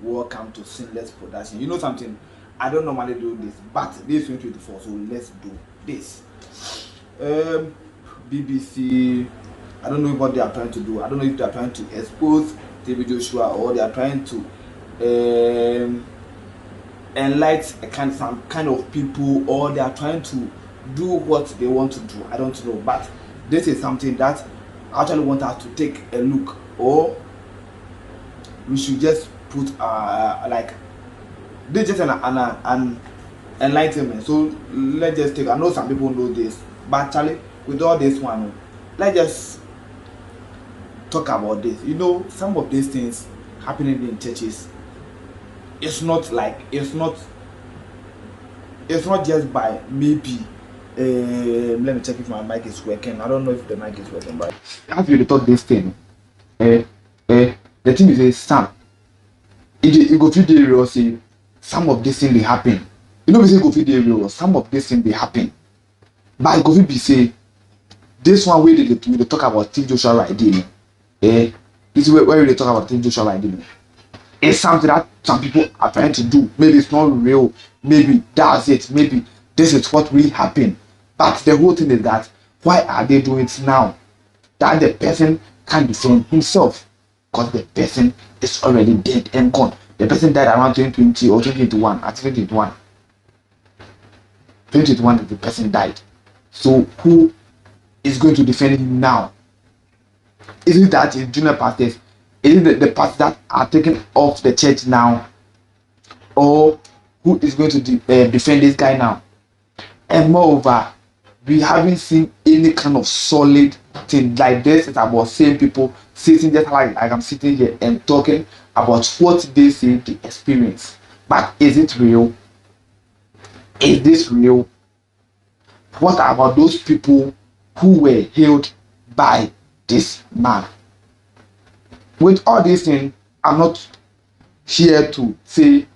Welcome to Seamless Production. You know something? I don't normally do this, but this 2024, so let's do this. Um, BBC. I don't know what they are trying to do. I don't know if they are trying to expose TV Joshua or they are trying to enlighten some kind of people, or they are trying to do what they want to do. I don't know, but this is something that I actually want us to take a look, or we should just put like this is just an enlightenment. So let's just take. I know some people know this, but actually with all this one, let's just talk about this. You know, some of these things happening in churches. It's not like it's not just by maybe. Let me check if my mic is working. I don't know if the mic is working, but have you thought this thing? Uh, the thing is, Sam. It go fit dey real say some of dis thing dey happen. You know, we say go fit dey real, some of dis thing dey happen, but e go fit be say this one wey we dey talk about Steve Joshua right there, this way where we dey talk about Steve Joshua right there, it's something that some people are trying to do. Maybe it's not real, maybe that's it, maybe this is what really happened, but the whole thing is that why are they doing it now? That the person can't defend himself because the person is already dead and gone. The person died around 2020 or 2021. At 2021, 2021 the person died. So who is going to defend him now? Is it that his junior pastors? Is it the pastors that are taken off the church now? Or who is going to defend this guy now? And moreover, we haven't seen any kind of solid thing like this. It's about same people sitting just like I'm sitting here and talking about what they say they experience. But is it real? Is this real? What about those people who were healed by this man? With all these things, I'm not here to say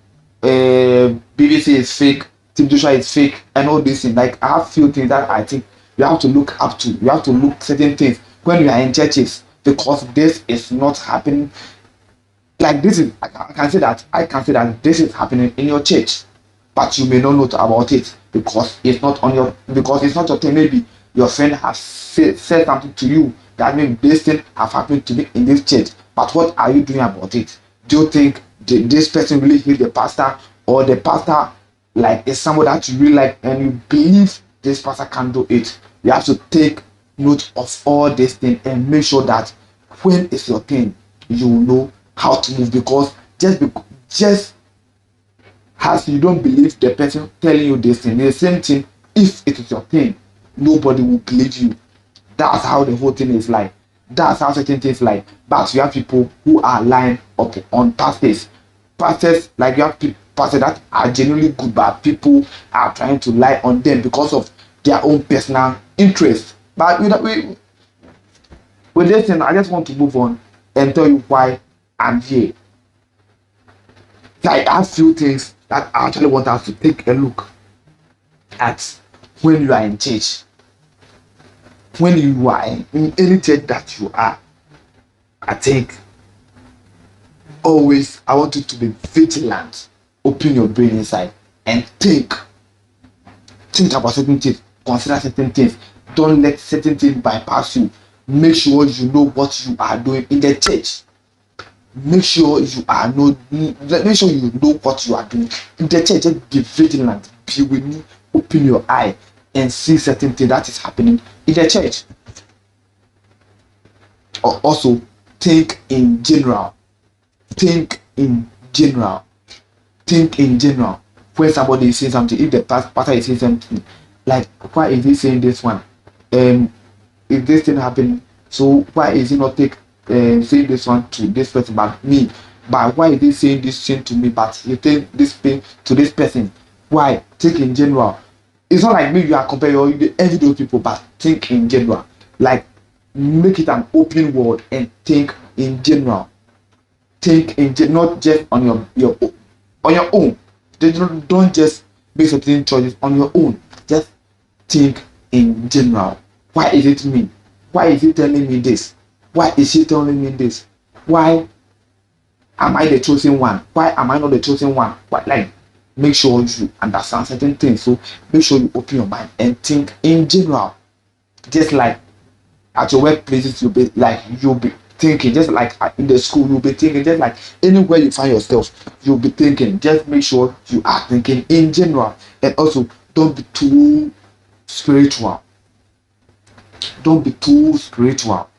BBC is fake, Tim Joshua is fake, and all these things. Like, I have few things that I think you have to look up to. You have to look certain things when you are in churches, because this is not happening. Like, this is I can say that this is happening in your church, but you may not know about it because it's not your thing. Maybe your friend has said something to you that maybe this thing have happened to me in this church. But what are you doing about it? Do you think this person really healed the pastor, or the pastor like is someone that you really like and you believe this pastor can do it? You have to take note of all these things and make sure that when it's your thing, you know how to move, because just as you don't believe the person telling you this thing, the same thing, if it is your thing, nobody will believe you. That's how the whole thing is like. That's how certain things like. But you have people who are lying up on pastors. Pastors, like you have pastors that are genuinely good, but people are trying to lie on them because of their own personal interest. But with this thing, I just want to move on and tell you why I'm here. Like, I have few things that I actually want us to take a look at when you are in church. When you are in any church that you are, I think always I want you to be vigilant. Open your brain inside and think about certain things, consider certain things. Don't let certain things bypass you. Make sure you know what you are doing in the church. Make sure you know what you are doing in the church. Just be vigilant, be with me, open your eye and see certain things that is happening in the church. Or also think in general. When somebody is saying something, if the pastor is saying something, like, why is he saying this one? If this thing happening, so why is he not saying this one to this person but me? But why is he saying this thing to me but he take this thing to this person? Why? Think in general. It's not like maybe you are comparing or you envy those people, but think in general. Like, make it an open world and think in general. Not just on your own. Don't just make certain choices on your own. Just think in general. Why is it me? Why is he telling me this? Why is she telling me this? Why Am I the chosen one? Why am I not the chosen one? Why? Like, make sure you understand certain things. So make sure you open your mind and think in general. Just like at your workplaces, you'll be thinking. Just like in the school, you'll be thinking. Just like anywhere you find yourself, you'll be thinking. Just make sure you are thinking in general. And also, don't be too spiritual. Don't be too spiritual.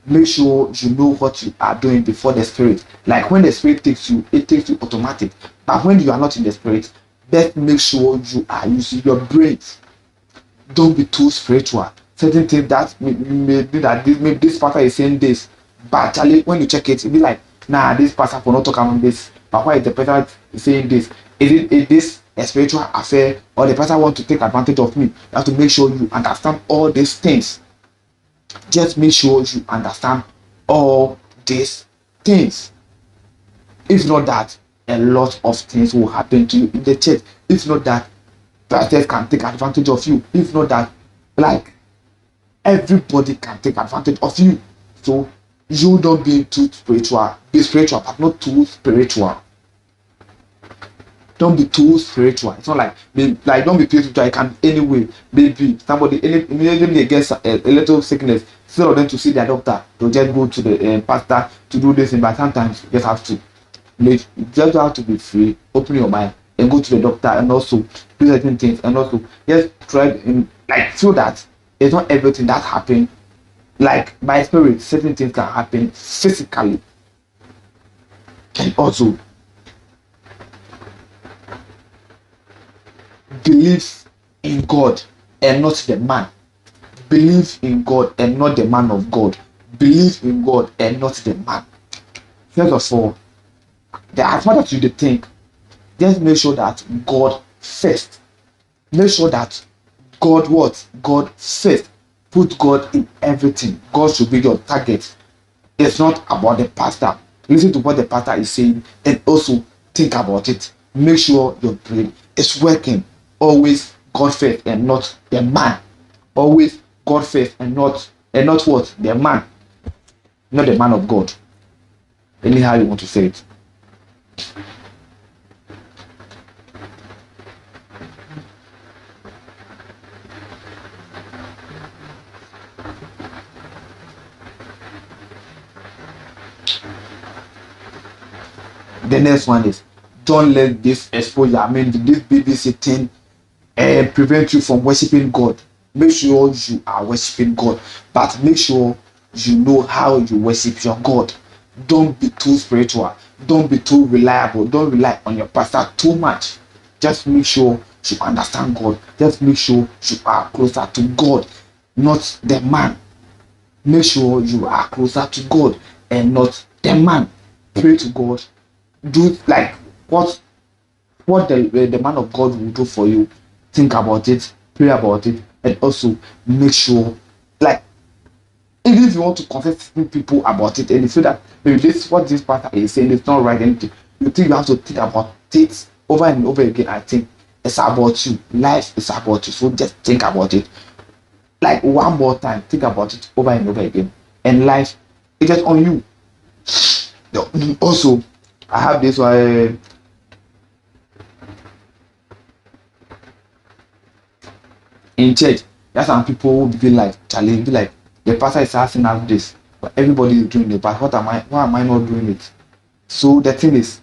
Make sure you know what you are doing before the spirit. Like when the spirit takes you, it takes you automatic. But when you are not in the spirit, best make sure you are using your brains. Don't be too spiritual. Certain things that maybe that maybe this pastor is saying this, but actually when you check it, it be like, nah, this pastor will not talk about this. But why is the pastor saying this? Is this a spiritual affair, or the pastor want to take advantage of me? You have to make sure you understand all these things. Just make sure you understand all these things. If not that, a lot of things will happen to you in the church. If not that, pastors can take advantage of you. If not that, like, everybody can take advantage of you. So you don't be too spiritual. Be spiritual, but not too spiritual. Don't be too spiritual. It's not like don't be too spiritual. You can anyway. Maybe somebody immediately they get a little sickness. Instead of them to see their doctor, they'll just go to the pastor to do this thing. But sometimes you just have to. You just have to be free. Open your mind and go to the doctor, and also do certain things, and also just try in like so that it's not everything that happen. Like by spirit, certain things can happen physically, and also believe in God and not the man. Believe in God and not the man of God. Believe in God and not the man. First of all, as much as you think, just make sure that God first. Make sure that God what? God first. Put God in everything. God should be your target. It's not about the pastor. Listen to what the pastor is saying and also think about it. Make sure your brain is working. Always God first and not the man. Always God first and not what? The man. Not the man of God. Anyhow you want to say it. The next one is don't let this exposure, this BBC thing prevent you from worshiping God. Make sure you are worshiping God, but make sure you know how you worship your God. Don't be too spiritual. Don't be too reliable. Don't rely on your pastor too much. Just make sure you understand God. Just make sure you are closer to God, not the man. Make sure you are closer to God and not the man. Pray to God. Do like what the man of God will do for you. Think about it, pray about it, and also make sure, like, even if you want to confess to people about it and you feel that maybe this what this pastor is saying is not right, anything, you think you have to think about it over and over again. I think it's about you. Life is about you. So just think about it. Like one more time, think about it over and over again. And life is just on you. Also, I have this one. In church, there's some people who be like challenge, be like the pastor is asking us this, but everybody is doing it. But why am I not doing it? So the thing is,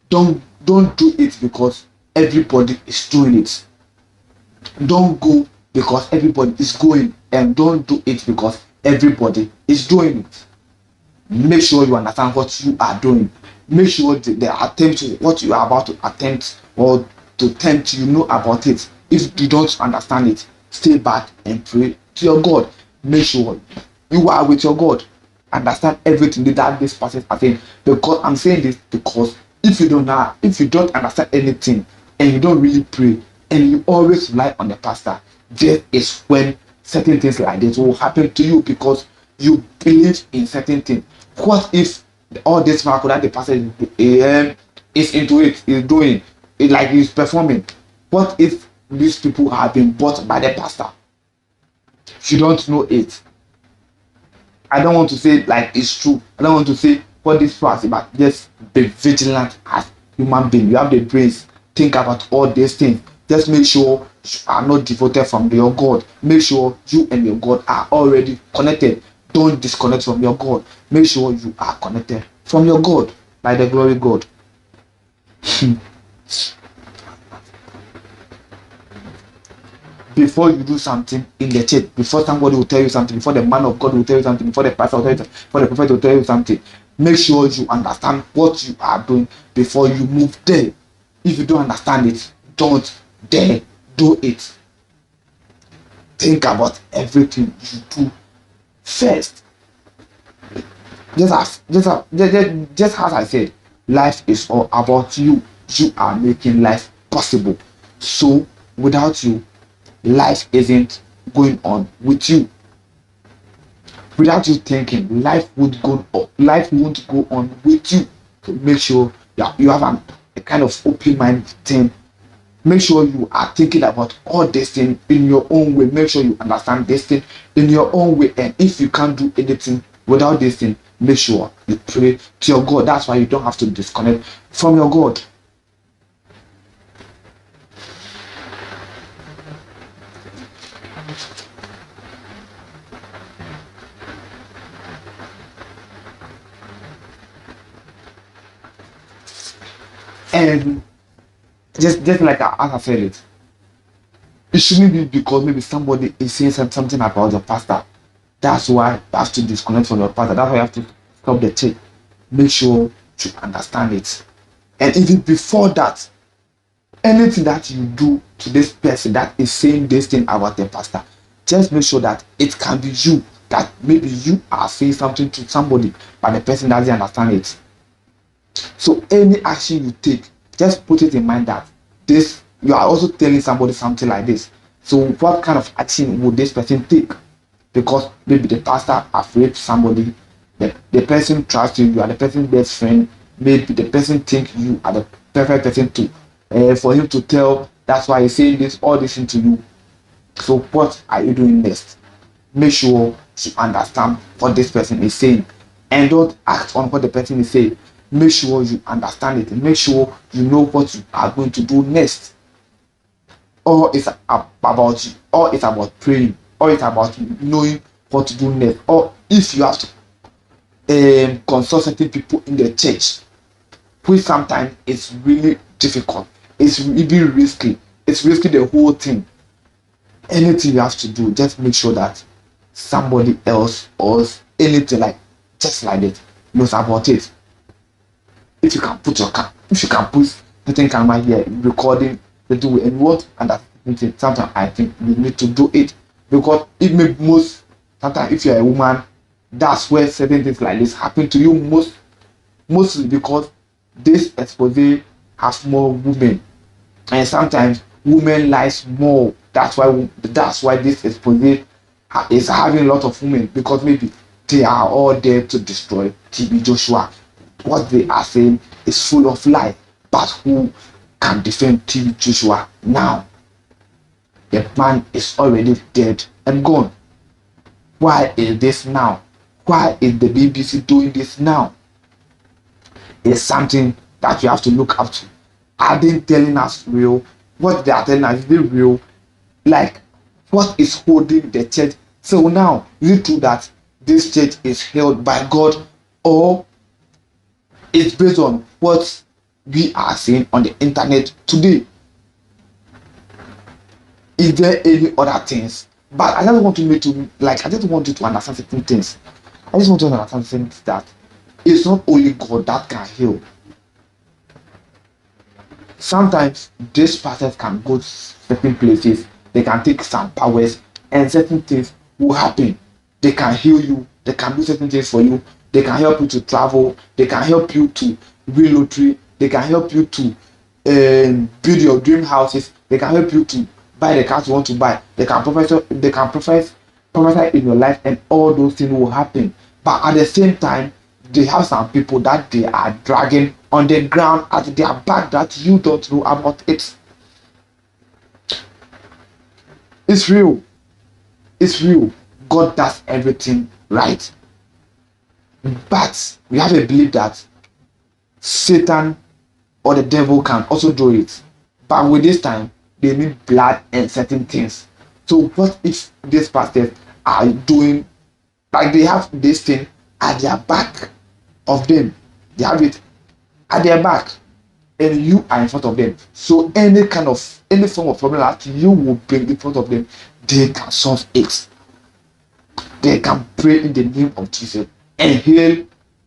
don't do it because everybody is doing it. Don't go because everybody is going, and don't do it because everybody is doing it. Make sure you understand what you are doing. Make sure the attempt what you are about to attempt or to tempt, you know about it. If you don't understand it, stay back and pray to your God. Make sure you are with your God. Understand everything that this person is saying. Because I'm saying this because if you don't understand anything and you don't really pray and you always rely on the pastor, this is when certain things like this will happen to you because you believe in certain things. What if all this miracle that the pastor is into it, is doing it, like he's performing? What if these people have been bought by the pastor? You don't know it. I don't want to say like it's true. I don't want to say what this was about. Just be vigilant as human being. You have the brains. Think about all these things. Just make sure you are not devoted from your God. Make sure you and your God are already connected. Don't disconnect from your God. Make sure you are connected from your God by the glory God. Before you do something in the church, before somebody will tell you something, before the man of God will tell you something, before the pastor will tell you something, before the prophet will tell you something, make sure you understand what you are doing before you move there. If you don't understand it, don't dare do it. Think about everything you do first. Just as I said, life is all about you. You are making life possible. So without you, life isn't going on with you. Without you thinking, life won't go on with you. So make sure you have a kind of open mind thing. Make sure you are thinking about all this thing in your own way. Make sure you understand this thing in your own way. And if you can't do anything without this thing, make sure you pray to your God. That's why you don't have to disconnect from your God. And just like as I said it shouldn't be because maybe somebody is saying something about the pastor. That's why you have to disconnect from your pastor. That's why you have to stop the church. Make sure you understand it. And even before that, anything that you do to this person that is saying this thing about the pastor, just make sure that it can be you. That maybe you are saying something to somebody, but the person doesn't understand it. So any action you take, just put it in mind that this you are also telling somebody something like this. So what kind of action would this person take? Because maybe the pastor afraid somebody, the person trusts you, you are the person's best friend. Maybe the person think you are the perfect person to for him to tell. That's why he's saying this all this into you. So what are you doing next? Make sure you understand what this person is saying and don't act on what the person is saying. Make sure you understand it and make sure you know what you are going to do next. Or it's about you, or it's about praying, or it's about knowing what to do next. Or if you have to consult certain people in the church, which sometimes it's really difficult, it's really risky, it's risky the whole thing. Anything you have to do, just make sure that somebody else or anything like just like that knows about it. If you can put if you can put certain camera here recording the do and what and that sometimes I think you need to do it because it may sometimes if you're a woman, that's where certain things like this happen to you mostly because this expose has more women and sometimes women lies more. That's why this expose is having a lot of women because maybe they are all there to destroy TB Joshua. What they are saying is full of lies, but who can defend TB Joshua now? The man is already dead and gone. Why is this now? Why is the BBC doing this now? It's something that you have to look up to. Are they telling us real? What they are telling us is they real? Like, what is holding the church? So now, is it true that this church is held by God, or it's based on what we are seeing on the internet today? Is there any other things? But I just want I just want you to understand certain things. I just want you to understand things that it's not only God that can heal. Sometimes these pastors can go to certain places, they can take some powers, and certain things will happen. They can heal you, they can do certain things for you, they can help you to travel, they can help you to win lottery, they can help you to build your dream houses, they can help you to buy the cars you want to buy, they can prophesy in your life, and all those things will happen. But at the same time, they have some people that they are dragging on the ground at their back that you don't know about it. It's real. It's real. God does everything right. But we have a belief that Satan or the devil can also do it. But with this time, they need blood and certain things. So what if these pastors are doing, like they have this thing at their back of them? They have it at their back, and you are in front of them. So any form of problem that you will bring in front of them, they can solve it. They can pray in the name of Jesus and heal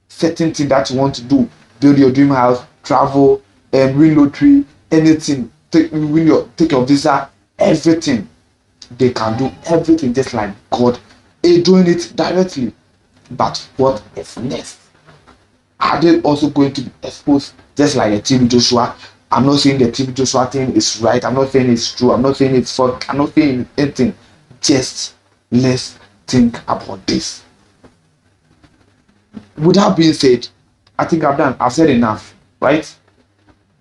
certain thing that you want to do. Build your dream house, travel, and win lottery, anything. Take your visa, everything. They can do everything just like God is doing it directly. But what is next? Are they also going to be exposed just like a TB Joshua? I'm not saying the TB Joshua thing is right. I'm not saying it's true. I'm not saying it's false. I'm not saying anything. Just let's think about this. With that being said, I think I've done. I've said enough, right?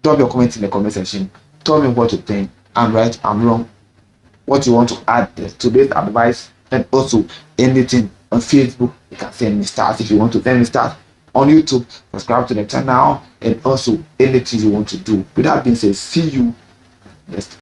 Drop your comments in the comment section. Tell me what you think. I'm right. I'm wrong. What you want to add to this advice, and also anything on Facebook, you can send me stars if you want to send me stars. On YouTube, subscribe to the channel, and also anything you want to do. With that being said, see you next time.